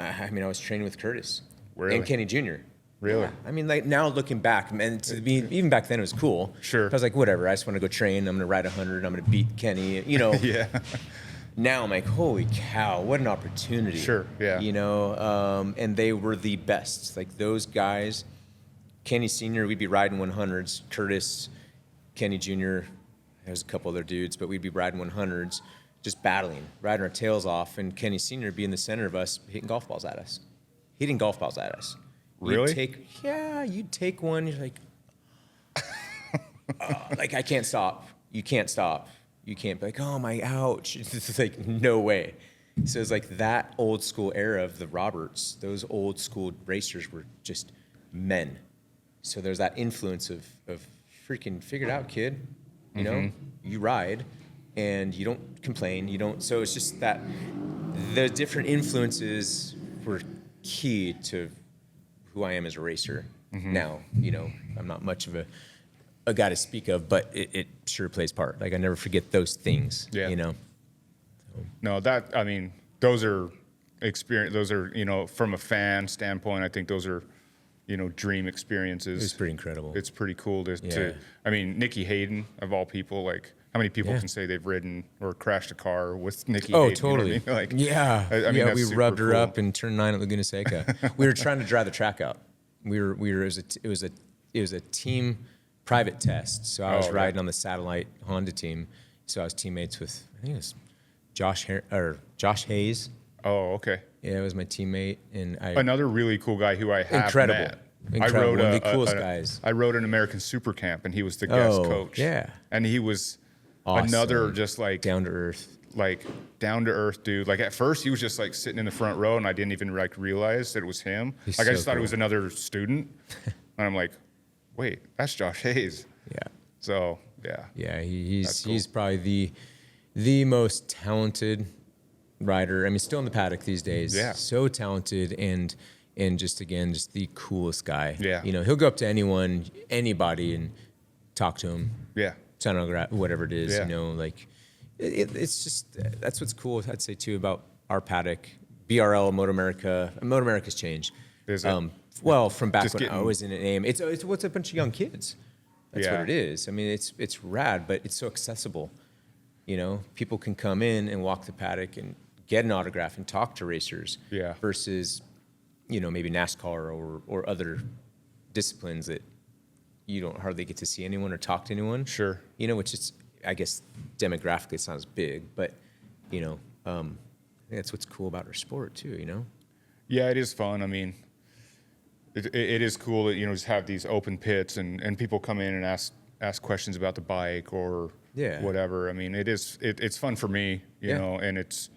I mean, I was training with Curtis and Kenny Jr. Really? Yeah. I mean, like now looking back, man, to be, even back then it was cool. Sure. I was like, whatever. I just want to go train. I'm going to ride 100. I'm going to beat Kenny. You know. Yeah. Now I'm like, holy cow, what an opportunity. Sure, yeah. You know, and they were the best. Like those guys, Kenny Sr., we'd be riding 100s. Curtis, Kenny Jr., there's a couple other dudes, but we'd be riding 100s, just battling, riding our tails off, and Kenny Sr. would be in the center of us, hitting golf balls at us. Really? You'd take one, you're like, like I can't stop. You can't stop. You can't be like, oh my, ouch. It's like, no way. So it's like that old school era of the Roberts, those old school racers were just men. So there's that influence of freaking figure it out, kid. You know, you ride and you don't complain. You don't, so it's just that the different influences were key to who I am as a racer. Now, you know, I'm not much of a guy to speak of, but it sure plays part. Like I never forget those things. Yeah. You know. No, I mean, those are experience. Those are, you know, from a fan standpoint, I think those are, you know, dream experiences. It's pretty incredible. It's pretty cool to I mean, Nicky Hayden of all people, like how many people Yeah. can say they've ridden or crashed a car with Nikki? Oh, Hayden, totally. You know what I mean? Like, Yeah. I mean, yeah, that's we super rubbed her cool. up and turned 9 at Laguna Seca. We were trying to dry the track out. It was a team private test. So I was Oh, riding yeah. on the satellite Honda team. So I was teammates with, I think it was Josh Hayes. Oh, okay. Yeah, it was my teammate, and Another really cool guy who I have Incredible. met. Incredible. One of the coolest guys. I rode an American Super Camp, and he was the guest coach. yeah. And he was Awesome. another just like down to earth. like down to earth dude. Like at first he was just like sitting in the front row, and I didn't even like realize that it was him. He's Like I so just thought it cool. was another student, and I'm like, wait, that's Josh Hayes. Yeah. So yeah, Yeah, he's cool. he's probably the most talented rider. I mean, still in the paddock these days. Yeah. So talented and just the coolest guy. Yeah. You know, he'll go up to anyone, anybody, and talk to him. yeah, Sign an autograph, whatever it is. Yeah. You know, like it's just that's what's cool. I'd say too about our paddock, BRL, Moto America. Moto America's changed. Is it? Well, from back Just when I getting- was in an AIM, it's what's a bunch of young kids. That's Yeah. what it is. I mean, it's rad, but it's so accessible. You know, people can come in and walk the paddock and get an autograph and talk to racers. Yeah. Versus, you know, maybe NASCAR or other disciplines that you don't hardly get to see anyone or talk to anyone. Sure. You know, which is, I guess, demographically it sounds big, but you know, I think that's what's cool about our sport too. You know. yeah. It is fun. I mean, it is cool that just have these open pits and people come in and ask questions about the bike or Yeah. whatever. I mean, it's fun for me, you Yeah. know, and it's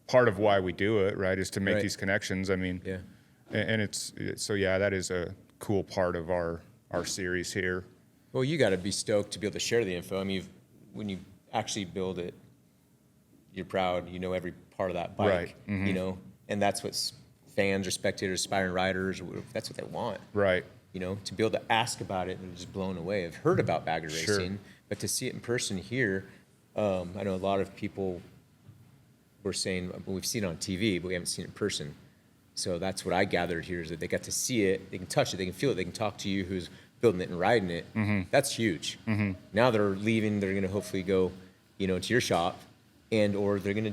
part of why we do it, right? Is to make Right. these connections. I mean, Yeah. and so yeah, that is a cool part of our series here. Well, you got to be stoked to be able to share the info. I mean, when you actually build it, you're proud. You know every part of that bike. Right. Mm-hmm. You know, and that's what fans or spectators, aspiring riders, that's what they want. Right. You know, to be able to ask about it and just blown away. I've heard about bagger Sure. racing, but to see it in person here, I know a lot of people were saying, well, we've seen it on TV, but we haven't seen it in person. So that's what I gathered here is that they got to see it, they can touch it, they can feel it, they can talk to you who's building it and riding it. Mm-hmm. That's huge. Now they're leaving, they're going to hopefully go, you know, to your shop or they're going to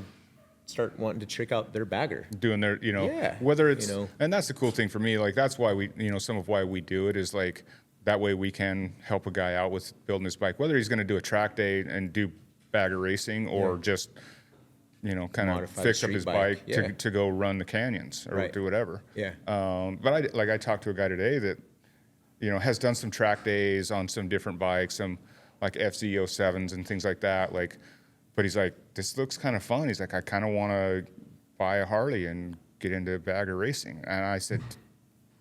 start wanting to trick out their bagger. Doing their, Yeah. whether it's, You know. and that's the cool thing for me. Like, that's why we, some of why we do it is like, that way we can help a guy out with building his bike, whether he's going to do a track day and do bagger racing or Yeah. just, kind of Modify the fix up street his bike. bike Yeah. to go run the canyons or Right. do whatever. Yeah. But I talked to a guy today that, has done some track days on some different bikes, some like FZ07s and things like that. Like, but he's like, this looks kind of fun. He's like, I kind of want to buy a Harley and get into bagger racing. And I said,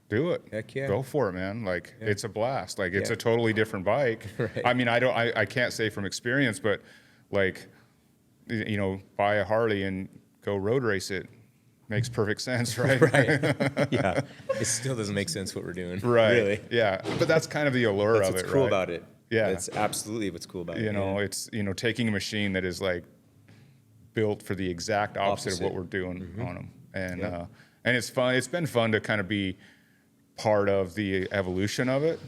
do it. Heck yeah. Go for it, man. Like, it's a blast. Like, it's Yeah. a totally different bike. Right. I mean, I can't say from experience, but like, buy a Harley and go road race it makes perfect sense, right? Right. Yeah. It still doesn't make sense what we're doing. Right. Really. Yeah. But that's kind of the allure That's of what's it, cool right? about it. Yeah. That's absolutely what's cool about it. yeah. It's taking a machine that is like built for the exact opposite of what Opposite. we're doing on them, and Yeah. and it's fun. It's been fun to kind of be part of the evolution of it.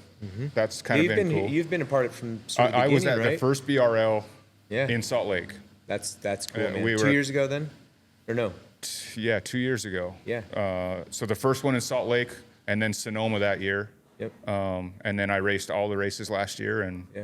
That's kind of been cool. You've been a part of it from sort of the I was at beginning, the right? first BRL Yeah. in Salt Lake. That's cool, Yeah, man. we 2 were- years ago then? Or no? Yeah, 2 years ago. Yeah. So the first one in Salt Lake, and then Sonoma that year. Yep. And then I raced all the races last year, and Yeah.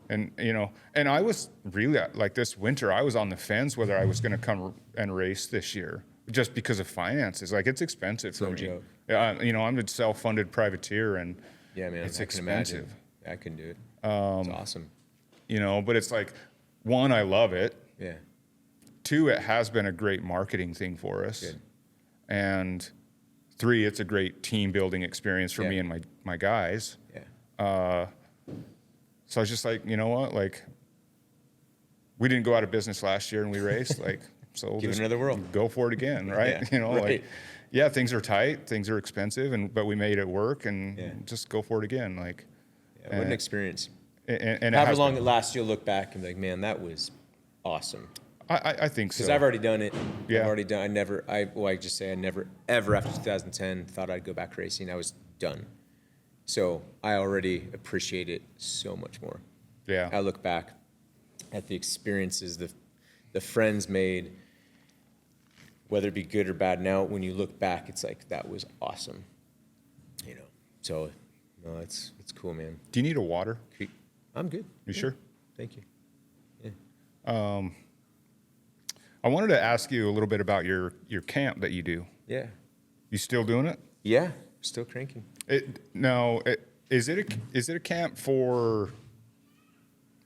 and I was really like this winter, I was on the fence whether I was going to come and race this year just because of finances. Like, it's expensive for no me. joke. Yeah, I'm a self-funded privateer, and Yeah, man. it's I can imagine. expensive. I couldn't do it. It's awesome. But it's like, one, I love it. Yeah. Two, it has been a great marketing thing for us. Good. And three, it's a great team building experience for Yeah. me and my guys. Yeah. So I was just like, you know what? Like, we didn't go out of business last year and we raced. Like, so we'll Give it just another whirl. go for it again, right? Yeah, right. Like, yeah, things are tight, things are expensive, but we made it work, and Yeah. just go for it again. Like, Yeah, what an experience. and it However has long been. it lasts, you'll look back and be like, man, that was awesome. I think so. Because I've already done it. Yeah. I've already done. I never ever after 2010 thought I'd go back racing. I was done. So I already appreciate it so much more. I Yeah. look back, at the experiences the friends made, whether it be good or bad. Now, when you look back, it's like, that was awesome, you know? So, no, it's cool, man. Do you need a water? I'm good. You sure? Thank you. Yeah. I wanted to ask you a little bit about your camp that you do. Yeah. You still doing it? Yeah. Still cranking. Is it a camp for,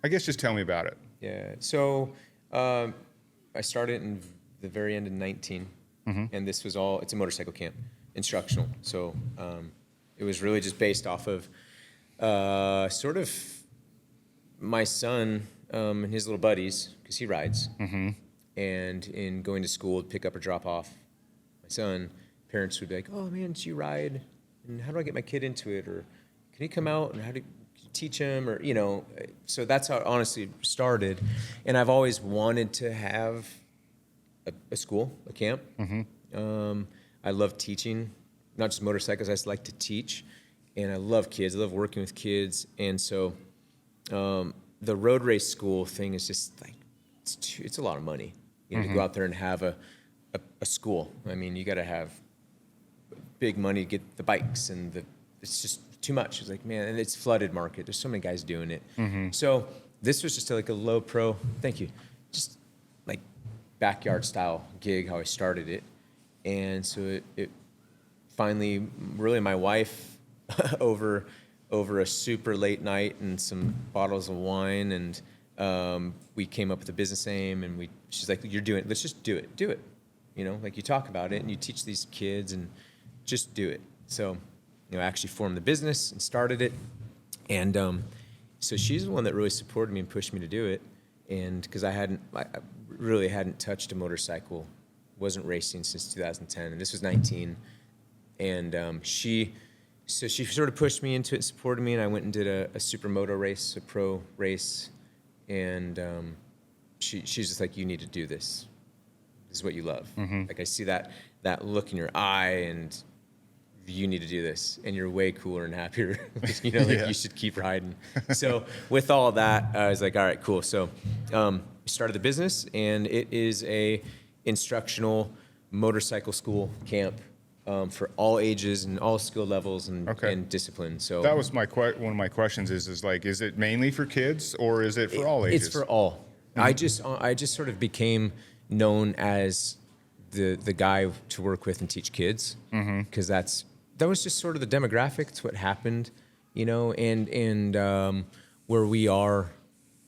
I guess just tell me about it. Yeah. So I started in the very end of 19, and this was it's a motorcycle camp, instructional. So it was really just based off of sort of my son and his little buddies, because he rides. And in going to school, pick up or drop off my son, parents would be like, "Oh man, do you ride? And how do I get my kid into it? Or can he come out? And how do you teach him?" Or, you know, so that's how it honestly started. And I've always wanted to have a school, a camp. I love teaching, not just motorcycles. I just like to teach, and I love kids. I love working with kids. And so the road race school thing is just like, it's a lot of money, you know, to go out there and have a school. I mean, you got to have big money to get the bikes, and it's just too much. It's like, man, and it's flooded market. There's so many guys doing it. So this was just like a low pro, thank you, just like backyard style gig, how I started it. And so it finally, really, my wife over a super late night and some bottles of wine, and we came up with a business name, and she's like, "You're doing it. Let's just do it. Do it. You know, like, you talk about it and you teach these kids, and just do it." So, you know, I actually formed the business and started it. And so she's the one that really supported me and pushed me to do it. And because I really hadn't touched a motorcycle, wasn't racing since 2010, and this was 19. And she sort of pushed me into it, supported me, and I went and did a supermoto race, a pro race. And she's just like, "You need to do this. This is what you love." Like, I see that look in your eye, and you need to do this, and you're way cooler and happier. You know, like, you should keep riding. So with all that, I was like, all right, cool. So started the business, and it is a instructional motorcycle school camp for all ages and all skill levels and disciplines. So that was one of my questions is like, is it mainly for kids, or is it for all ages? It's for all. I just sort of became known as the guy to work with and teach kids, because that was just sort of the demographic. It's what happened, you know. And where we are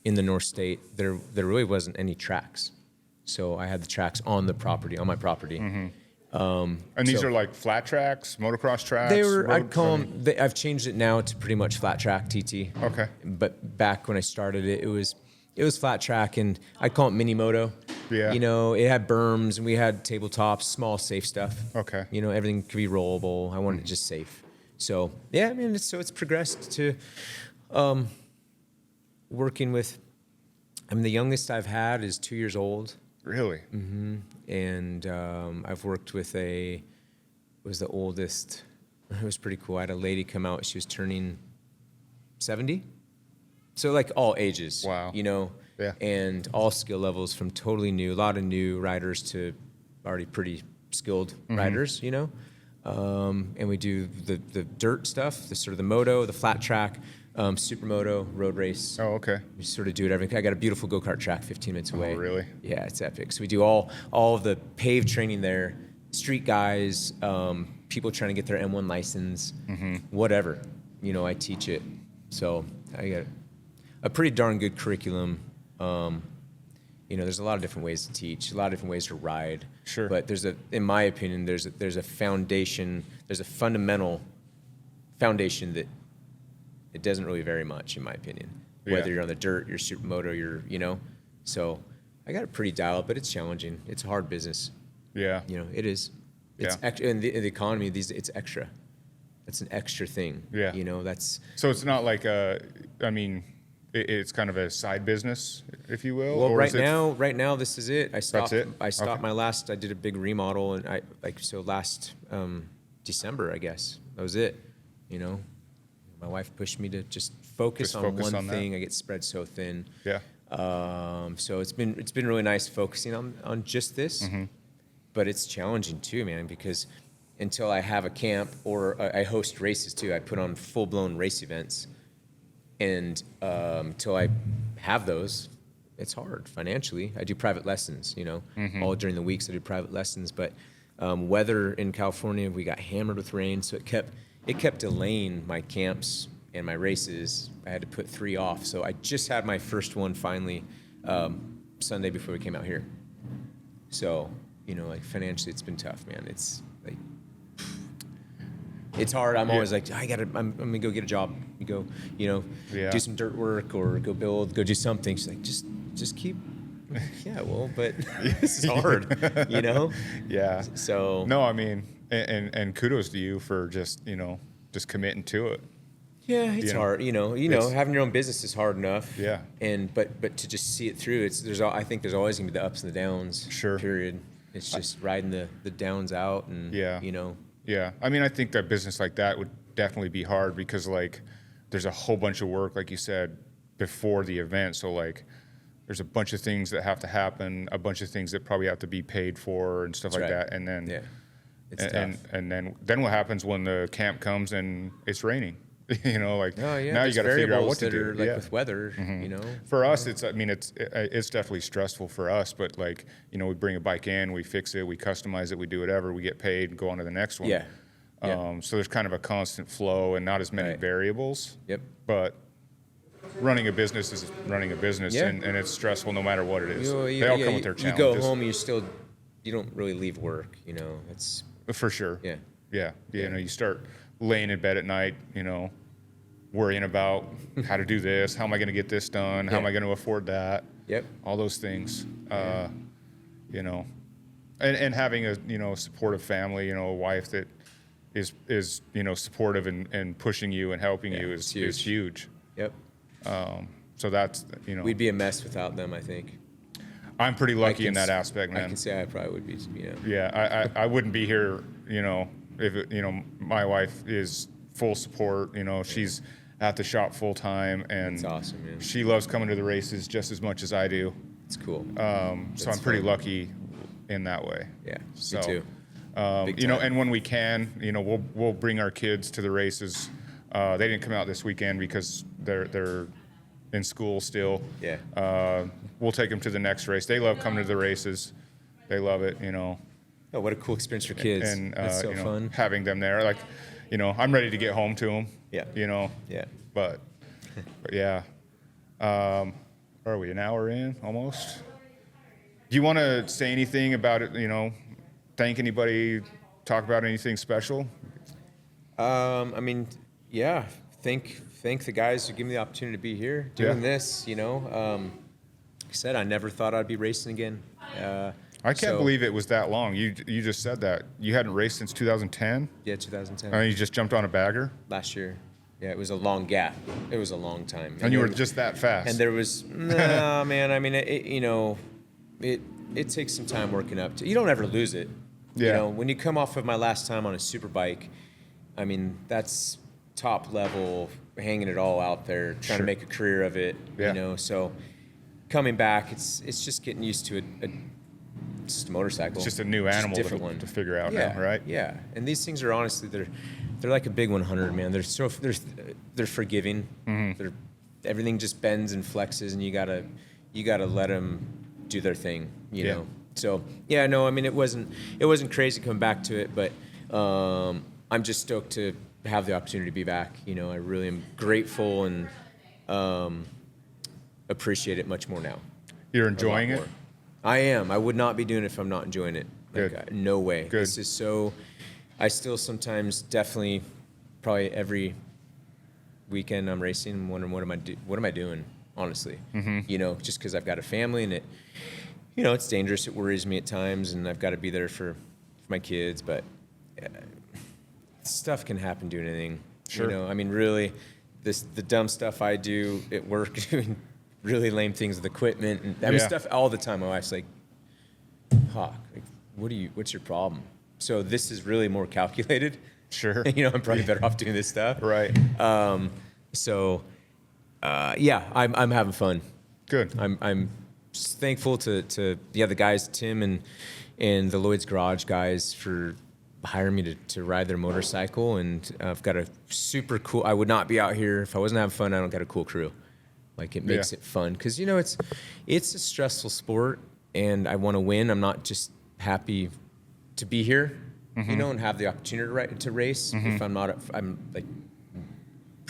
in the North State, there really wasn't any tracks, so I had the tracks on my property. And these are like flat tracks, motocross tracks? I'd call them, I've changed it now to pretty much flat track TT. Okay. But back when I started it was flat track, and I'd call it mini moto. Yeah. You know, it had berms, and we had tabletops, small safe stuff. Okay. You know, everything could be rollable. I wanted it just safe. So, yeah, I mean, it's progressed to working with, I mean, the youngest I've had is 2 years old. Really? And I've worked with was the oldest. It was pretty cool. I had a lady come out. She was turning 70. So, like, all ages. Wow. You know? Yeah. And all skill levels, from totally new, a lot of new riders to already pretty skilled riders, you know? And we do the dirt stuff, the sort of the moto, the flat track, supermoto, road race. Oh, okay. We sort of do it everything. I got a beautiful go-kart track 15 minutes away. Oh, really? Yeah, it's epic. So we do all of the paved training there, street guys, people trying to get their M1 license, whatever. You know, I teach it. So I got a pretty darn good curriculum. You know, there's a lot of different ways to teach, a lot of different ways to ride. Sure. But in my opinion, there's a foundation, there's a fundamental foundation that it doesn't really vary much, in my opinion. Yeah. Whether you're on the dirt, you're supermoto, you know. So I got it pretty dialed, but it's challenging. It's a hard business. Yeah. You know, it is. It's in the economy, it's extra. That's an extra thing. Yeah. You know, that's. So it's not like it's kind of a side business, if you will. Well, or right now, this is it. I stopped. That's it? I stopped Okay. I did a big remodel, and last December, I guess that was it. You know, my wife pushed me to just focus on one thing. I get spread so thin. Yeah. So it's been really nice focusing on just this, but it's challenging too, man, because until I have a camp or I host races too, I put on full-blown race events, and until I have those, it's hard financially. I do private lessons, all during the weeks I do private lessons, but weather in California, we got hammered with rain, so it kept delaying my camps and my races. I had to put 3 off. So I just had my first one finally Sunday before we came out here. So, like financially, it's been tough, man. It's like, it's hard. I'm always like, I'm gonna go get a job. You go, do some dirt work or go do something. She's like, just keep. Yeah, well, but this is hard, Yeah. So. No, I mean, and kudos to you for just committing to it. Yeah, it's hard. Having your own business is hard enough. Yeah. But to just see it through, I think there's always gonna be the ups and the downs. Sure. Period. It's just riding the downs out and Yeah. I mean, I think that business like that would definitely be hard because like there's a whole bunch of work, like you said, before the event. So like there's a bunch of things that have to happen, a bunch of things that probably have to be paid for and stuff like that. And then it's tough. And then what happens when the camp comes and it's raining? Now you got to figure out what to do. With weather, For us, it's definitely stressful for us, but like, we bring a bike in, we fix it, we customize it, we do whatever, we get paid and go on to the next one. Yeah. So there's kind of a constant flow and not as many variables. Yep. But running a business is running a business, and it's stressful no matter what it is. They all come with their challenges. You go home, you don't really leave work, it's. For sure. Yeah. You start laying in bed at night, worrying about how to do this, how am I going to get this done, how am I going to afford that, all those things, and having a supportive family, a wife that is supportive and pushing you and helping you is huge. Yep. So that's we'd be a mess without them, I think. I'm pretty lucky in that aspect, man. I can say I probably would be. Yeah, I wouldn't be here, if my wife is full support. She's at the shop full time, and that's awesome, man. She loves coming to the races just as much as I do. It's cool. So I'm pretty lucky in that way. Yeah, so, me too. And when we can, we'll bring our kids to the races. They didn't come out this weekend because they're in school still. Yeah. We'll take them to the next race. They love coming to the races. They love it, Oh, what a cool experience for kids. And that's so fun. Having them there, like, I'm ready to get home to them. Yeah. Yeah. But yeah. Are we an hour in almost? Do you want to say anything about it? Thank anybody? Talk about anything special? I mean, yeah. Thank the guys who give me the opportunity to be here doing this. Like I said, I never thought I'd be racing again. I can't believe it was that long. You just said that you hadn't raced since 2010. Yeah, 2010. And you just jumped on a bagger last year. Yeah, it was a long gap. It was a long time. And you were just that fast. And there was man. I mean, it takes some time working up to. You don't ever lose it. Yeah. When you come off of my last time on a super bike, I mean that's top level, hanging it all out there, trying to make a career of it. Yeah. So coming back, it's just getting used to just a motorcycle. It's just a new animal to figure out now, right? Yeah. And these things are honestly they're like a big 100, man. They're forgiving. Mm-hmm. Everything just bends and flexes, and you gotta let them do their thing. You know. So I mean, it wasn't crazy coming back to it, but I'm just stoked to have the opportunity to be back. I really am grateful and appreciate it much more now. You're enjoying it? I am. I would not be doing it if I'm not enjoying it. Good. No way. Good. This is so. I still sometimes, definitely, probably every weekend I'm racing, I'm wondering what am I doing, honestly. Mm-hmm. Just because I've got a family and it, it's dangerous. It worries me at times, and I've got to be there for my kids. But stuff can happen doing anything. Sure. I mean, really, the dumb stuff I do at work, doing really lame things with equipment and stuff all the time. My wife's like, Hawk, like, what's your problem? So this is really more calculated. Sure. I'm probably better off doing this stuff. Right. I'm having fun. Good. I'm thankful to the guys, Tim and the Lloydz Garage guys, for hiring me to ride their motorcycle. And I've got a super cool, I would not be out here if I wasn't having fun. I don't got a cool crew. Like, it makes it fun. Cause you know, it's a stressful sport and I want to win. I'm not just happy to be here, you know, and have the opportunity to race. If I'm not, I'm like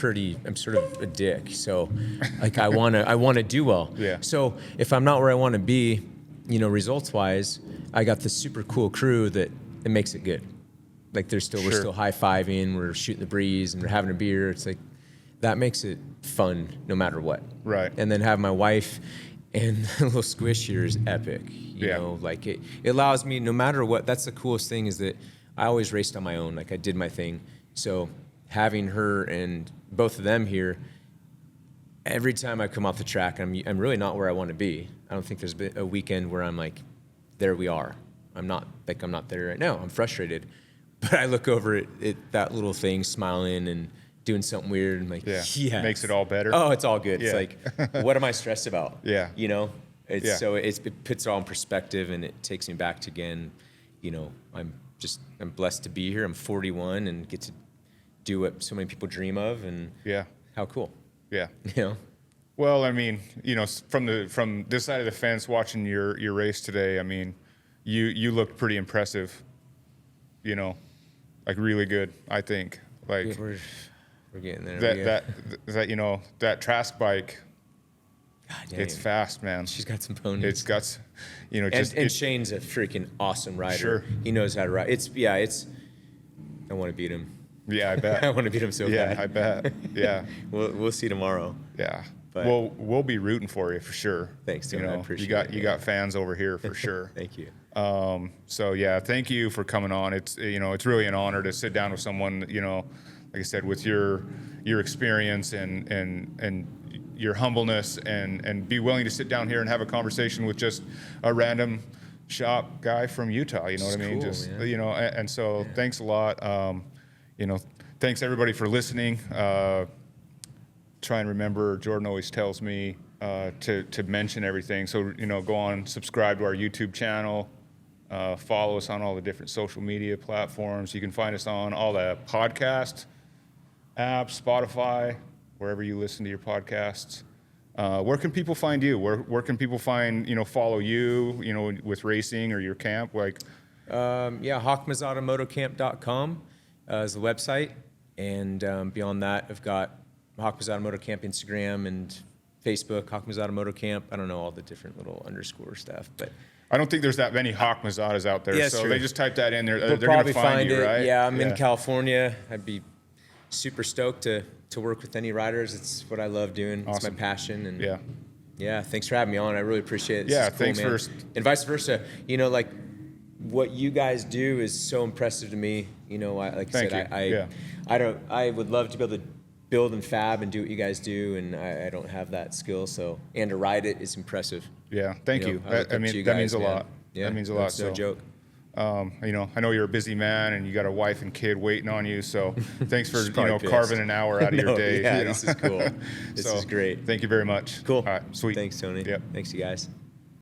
I'm sort of a dick. So like, I want to do well. Yeah. So if I'm not where I want to be, you know, results wise, I got this super cool crew that it makes it good. Like, we're still high-fiving, we're shooting the breeze, and we're having a beer. It's like, that makes it fun no matter what. Right. And then have my wife and the little squish here is epic. You know, like, it allows me, no matter what, that's the coolest thing, is that I always raced on my own. Like, I did my thing. So having her and both of them here, every time I come off the track, I'm really not where I want to be. I don't think there's been a weekend where I'm like, there we are. I'm not there right now. I'm frustrated. But I look over at that little thing, smiling and doing something weird, and like, yeah, makes it all better. Oh, it's all good. It's like, what am I stressed about? Yeah. You know, so it puts it all in perspective, and it takes me back to, again, you know, I'm blessed to be here. I'm 41 and get to do what so many people dream of, and how cool. Yeah. You know. Well, I mean, you know, from this side of the fence, watching your race today, I mean, you looked pretty impressive. You know, like, really good, I think. Like, we're getting there. That you know, that Trask bike, God damn, it's fast, man. She's got some ponies. It's got, you know, and Shane's a freaking awesome rider. Sure. He knows how to ride. I want to beat him. Yeah, I bet. I want to beat him so bad. Yeah, I bet. Yeah. We'll see tomorrow. Yeah. But we'll be rooting for you for sure. Thanks, Tony. You know, I appreciate it. You got fans over here for sure. Thank you. So yeah, thank you for coming on. It's, you know, it's really an honor to sit down with someone, you know, like I said, with your experience and your humbleness, and be willing to sit down here and have a conversation with just a random shop guy from Utah. You know what I mean? Cool, just, man. you know, and so thanks a lot. You know, thanks everybody for listening. Try and remember, Jordan always tells me to mention everything. So, you know, go on, subscribe to our YouTube channel, follow us on all the different social media platforms. You can find us on all the podcast apps, Spotify, wherever you listen to your podcasts. Where can people find you? Where can people find, you know, follow you, you know, with racing or your camp? Like, HawkMazzottaMotoCamp.com is the website. And beyond that, I've got Hawk Mazzotta Moto Camp Instagram and Facebook, Hawk Mazzotta Moto Camp. I don't know all the different little underscore stuff, but I don't think there's that many Hawk Mazzottas out there. Yeah, so true. they just type that in there. they'll They're going to probably find you, it. right? Yeah, I'm in California. I'd be super stoked to work with any riders. It's what I love doing. It's Awesome. my passion. And Yeah. thanks for having me on. I really appreciate it. This Yeah, is cool, thanks man. for- And vice versa. You know, like, what you guys do is so impressive to me. You know, Thank you. I would love to be able to build and fab and do what you guys do, and I don't have that skill. So, and to ride it is impressive. Yeah, thank you. know, I look I up mean, to you that guys, means a man. lot. Yeah, That means a lot. That's no joke. You know, I know you're a busy man and you got a wife and kid waiting on you. So thanks for, you probably know, pissed. carving an hour out of your day. Yeah, you know? this is cool. This So, is great. Thank you very much. Cool. All right, sweet. Thanks, Tony. Yep. Thanks, you guys.